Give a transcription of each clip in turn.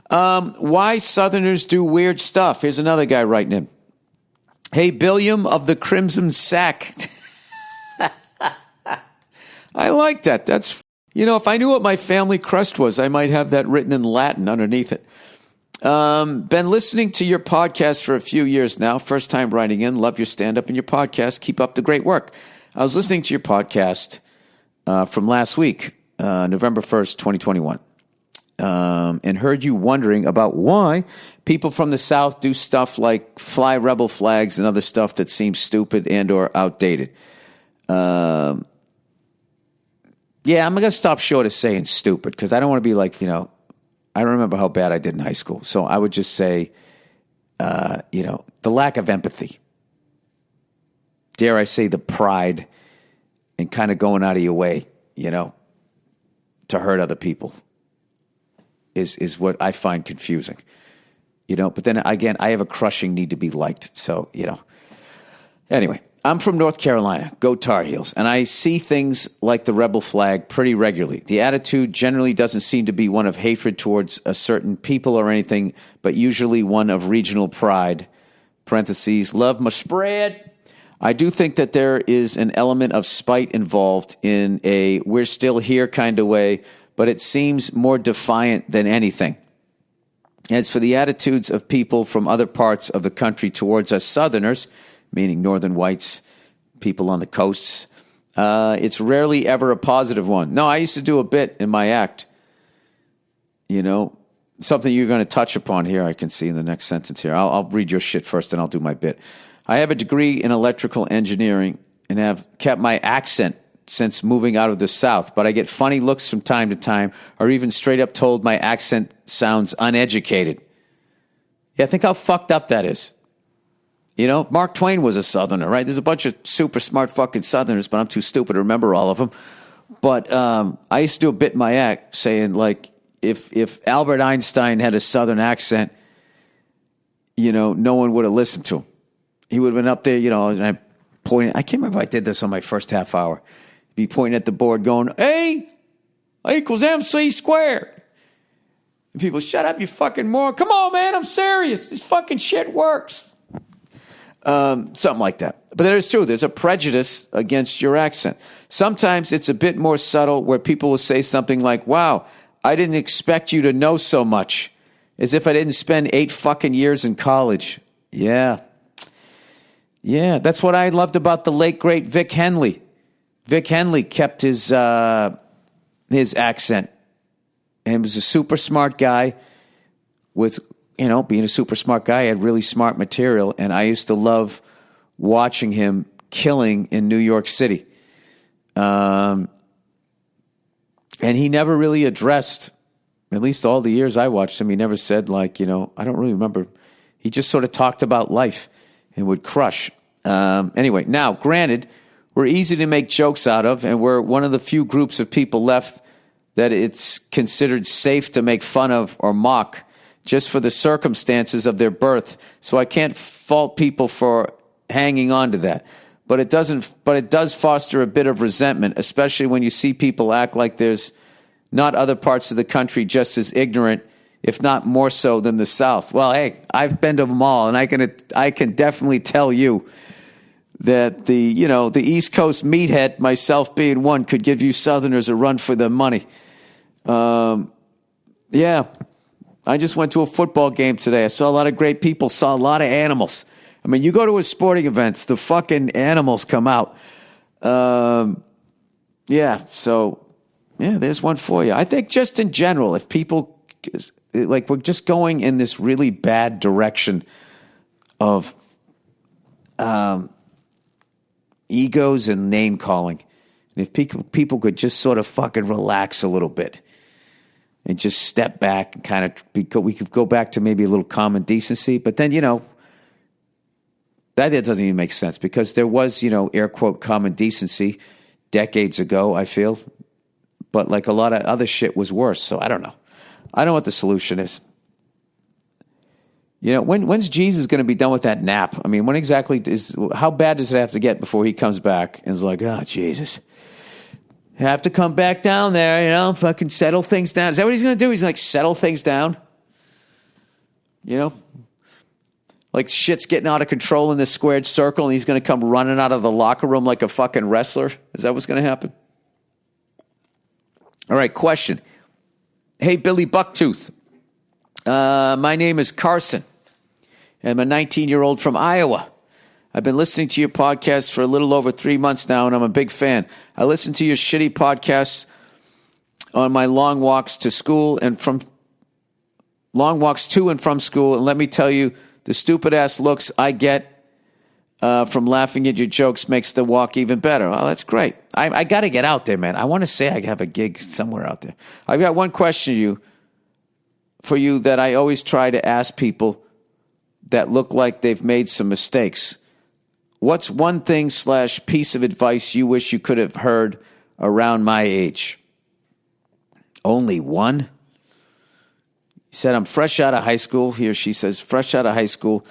Why Southerners do weird stuff. Here's another guy writing in. Hey, Billiam of the Crimson Sack. I like that. That's, if I knew what my family crest was, I might have that written in Latin underneath it. Been listening to your podcast for a few years now. First time writing in. Love your stand-up and your podcast. Keep up the great work. I was listening to your podcast from last week, November 1st, 2021, and heard you wondering about why people from the South do stuff like fly rebel flags and other stuff that seems stupid and or outdated. Yeah, I'm going to stop short of saying stupid because I don't want to be like, I remember how bad I did in high school. So I would just say, the lack of empathy. Dare I say the pride and kind of going out of your way, to hurt other people is what I find confusing. But then again, I have a crushing need to be liked. So, Anyway, I'm from North Carolina. Go Tar Heels. And I see things like the rebel flag pretty regularly. The attitude generally doesn't seem to be one of hatred towards a certain people or anything, but usually one of regional pride. Parentheses, love my spread. I do think that there is an element of spite involved in a we're still here kind of way, but it seems more defiant than anything. As for the attitudes of people from other parts of the country towards us Southerners, meaning northern whites, people on the coasts, it's rarely ever a positive one. No, I used to do a bit in my act, something you're going to touch upon here, I can see in the next sentence here. I'll read your shit first and I'll do my bit. I have a degree in electrical engineering and have kept my accent since moving out of the South, but I get funny looks from time to time or even straight up told my accent sounds uneducated. Yeah, think how fucked up that is. Mark Twain was a Southerner, right? There's a bunch of super smart fucking Southerners, but I'm too stupid to remember all of them. But I used to do a bit in my act saying, like, if Albert Einstein had a Southern accent, no one would have listened to him. He would have been up there, and I pointed. I can't remember if I did this on my first half hour. Be pointing at the board going, A equals MC squared. And people, shut up, you fucking moron. Come on, man, I'm serious. This fucking shit works. Something like that. But that is true. There's a prejudice against your accent. Sometimes it's a bit more subtle where people will say something like, wow, I didn't expect you to know so much. As if I didn't spend 8 fucking years in college. Yeah. Yeah, that's what I loved about the late, great Vic Henley. Vic Henley kept his accent. And was a super smart guy with... being a super smart guy, he had really smart material, and I used to love watching him killing in New York City. And he never really addressed, at least all the years I watched him, he never said, I don't really remember. He just sort of talked about life and would crush. Anyway, now, granted, we're easy to make jokes out of, and we're one of the few groups of people left that it's considered safe to make fun of or mock, just for the circumstances of their birth. So I can't fault people for hanging on to that. But it does foster a bit of resentment, especially when you see people act like there's not other parts of the country just as ignorant, if not more so than the South. Well, hey, I've been to them all, and I can definitely tell you that the East Coast meathead, myself being one, could give you Southerners a run for their money. Yeah. I just went to a football game today. I saw a lot of great people, saw a lot of animals. I mean, you go to a sporting events, the fucking animals come out. Yeah, so, there's one for you. I think just in general, if people, we're just going in this really bad direction of egos and name-calling. And if people could just sort of fucking relax a little bit. And just step back and kind of, we could go back to maybe a little common decency. But then, that doesn't even make sense because there was, air quote, common decency decades ago, I feel. But like a lot of other shit was worse. So I don't know. I don't know what the solution is. When's Jesus going to be done with that nap? I mean, when exactly how bad does it have to get before he comes back and is like, oh, Jesus. Have to come back down there, fucking settle things down. Is that what he's going to do? He's like, settle things down? You know? Like shit's getting out of control in this squared circle and he's going to come running out of the locker room like a fucking wrestler? Is that what's going to happen? All right, question. Hey, Billy Bucktooth. My name is Carson. I'm a 19-year-old from Iowa. I've been listening to your podcast for a little over 3 months now, and I'm a big fan. I listen to your shitty podcasts on my long walks to school and from long walks to and from school, and let me tell you, the stupid-ass looks I get from laughing at your jokes makes the walk even better. Oh, that's great. I got to get out there, man. I want to say I have a gig somewhere out there. I've got one question for you that I always try to ask people that look like they've made some mistakes. What's one thing / piece of advice you wish you could have heard around my age? Only one? He said, I'm fresh out of high school. He or she says, fresh out of high school,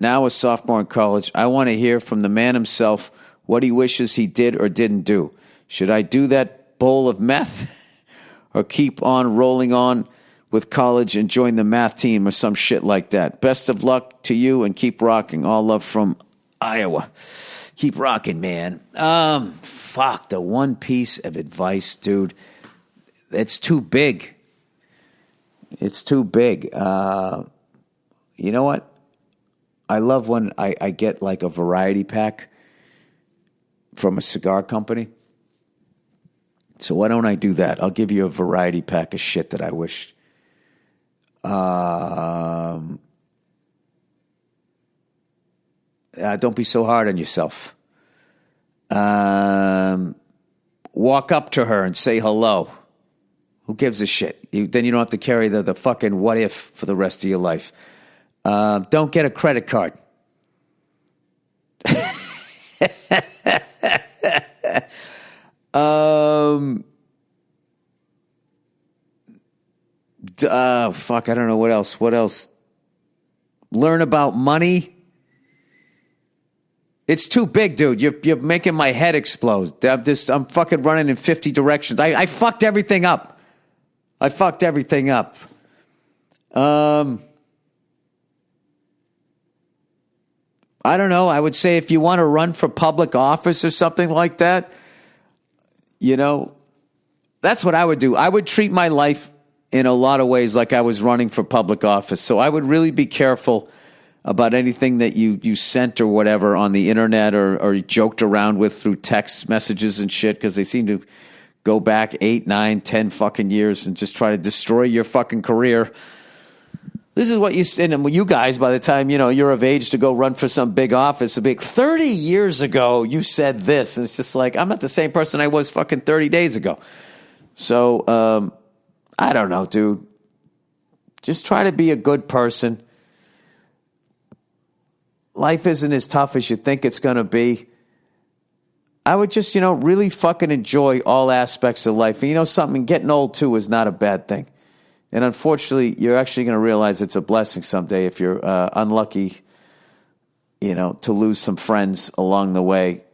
now a sophomore in college. I want to hear from the man himself what he wishes he did or didn't do. Should I do that bowl of meth or keep on rolling on with college and join the math team or some shit like that? Best of luck to you and keep rocking. All love from Iowa. Keep rocking, man. Fuck, the one piece of advice, dude. It's too big. It's too big. You know what? I love when I get like a variety pack from a cigar company. So why don't I do that? I'll give you a variety pack of shit that I wish. Don't be so hard on yourself. Walk up to her and say hello. Who gives a shit? Then you don't have to carry the fucking what if for the rest of your life. Don't get a credit card. Fuck, I don't know what else. What else? Learn about money. It's too big, dude. You're making my head explode. I'm fucking running in 50 directions. I fucked everything up. I don't know. I would say if you want to run for public office or something like that, you know, that's what I would do. I would treat my life in a lot of ways like I was running for public office. So I would really be careful about anything that you sent or whatever on the internet or joked around with through text messages and shit, because they seem to go back 8, 9, 10 fucking years and just try to destroy your fucking career. This is what you guys, by the time, you know, you're of age to go run for some big office, 30 years ago, you said this. And it's just like, I'm not the same person I was fucking 30 days ago. So, I don't know, dude. Just try to be a good person. Life isn't as tough as you think it's going to be. I would just, really fucking enjoy all aspects of life. And you know something, getting old too is not a bad thing. And unfortunately, you're actually going to realize it's a blessing someday if you're unlucky, to lose some friends along the way.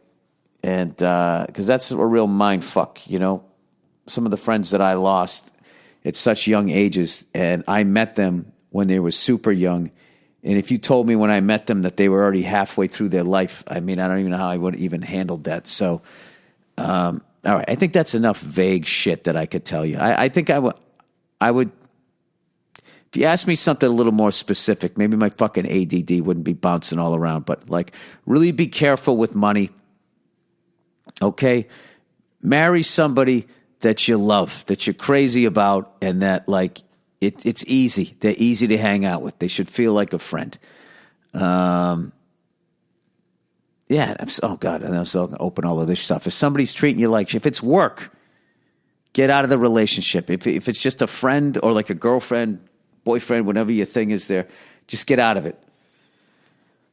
And because that's a real mind fuck, Some of the friends that I lost at such young ages, and I met them when they were super young. And if you told me when I met them that they were already halfway through their life, I mean, I don't even know how I would have even handled that. So, all right, I think that's enough vague shit that I could tell you. I think I would, if you ask me something a little more specific, maybe my fucking ADD wouldn't be bouncing all around, but like really be careful with money, okay? Marry somebody that you love, that you're crazy about, and that like, it's easy. They're easy to hang out with. They should feel like a friend. Yeah. Oh, God. And I'm still going to open all of this stuff. If somebody's treating you like, if it's work, get out of the relationship. If it's just a friend or like a girlfriend, boyfriend, whatever your thing is there, just get out of it.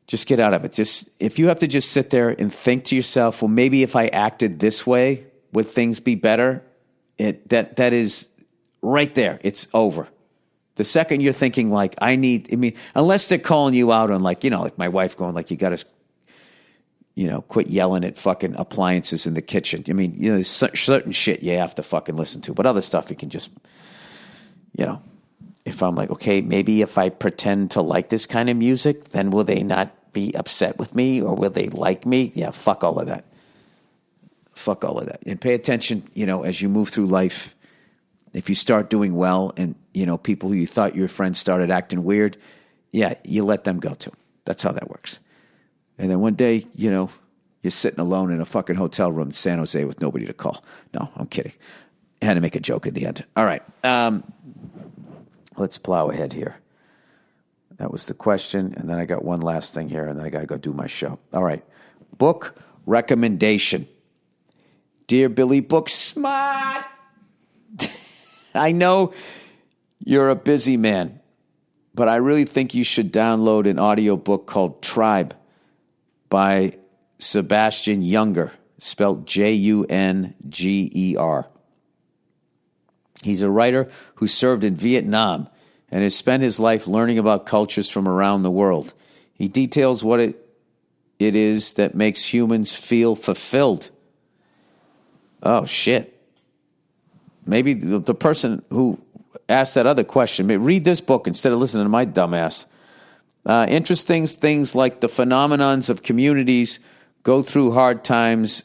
Just get out of it. Just if you have to just sit there and think to yourself, well, maybe if I acted this way, would things be better? That is right there. It's over. The second you're thinking like, unless they're calling you out on like, like my wife going like, you got to, quit yelling at fucking appliances in the kitchen. I mean, there's certain shit you have to fucking listen to, but other stuff you can just, if I'm like, okay, maybe if I pretend to like this kind of music, then will they not be upset with me or will they like me? Yeah, fuck all of that. Fuck all of that. And pay attention, as you move through life. If you start doing well and, people who you thought your friends started acting weird, yeah, you let them go too. That's how that works. And then one day, you're sitting alone in a fucking hotel room in San Jose with nobody to call. No, I'm kidding. I had to make a joke at the end. All right. Let's plow ahead here. That was the question. And then I got one last thing here, and then I got to go do my show. All right. Book recommendation. Dear Billy Book Smart. I know you're a busy man, but I really think you should download an audiobook called Tribe by Sebastian Junger, spelled Junger. He's a writer who served in Vietnam and has spent his life learning about cultures from around the world. He details what it is that makes humans feel fulfilled. Oh, shit. Maybe the person who asked that other question, read this book instead of listening to my dumbass. Interesting things like the phenomenons of communities go through hard times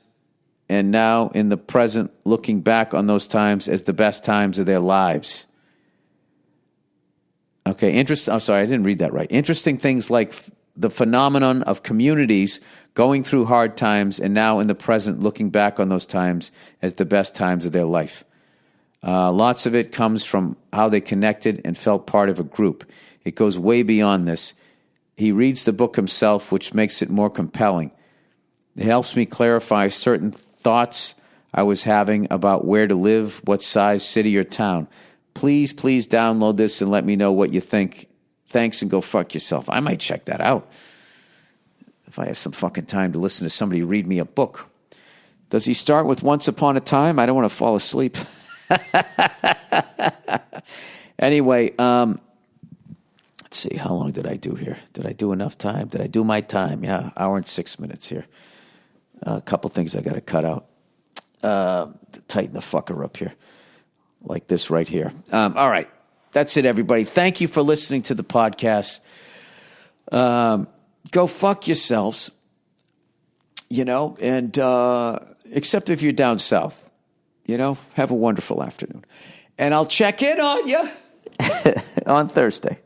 and now in the present looking back on those times as the best times of their lives. Okay, I'm sorry, I didn't read that right. Interesting things like the phenomenon of communities going through hard times and now in the present looking back on those times as the best times of their life. Lots of it comes from how they connected and felt part of a group. It goes way beyond this. He reads the book himself, which makes it more compelling. It helps me clarify certain thoughts I was having about where to live, what size city or town. Please download this and let me know what you think. Thanks, and go fuck yourself. I might check that out if I have some fucking time to listen to somebody read me a book. Does he start with Once Upon a Time? I don't want to fall asleep. Anyway, let's see. How long did I do here? Did I do enough time? Did I do my time? Yeah, hour and 6 minutes here. A couple things I got to cut out. Tighten the fucker up here. Like this right here. All right. That's it, everybody. Thank you for listening to the podcast. Go fuck yourselves. And except if you're down south. Have a wonderful afternoon. And I'll check in on you on Thursday.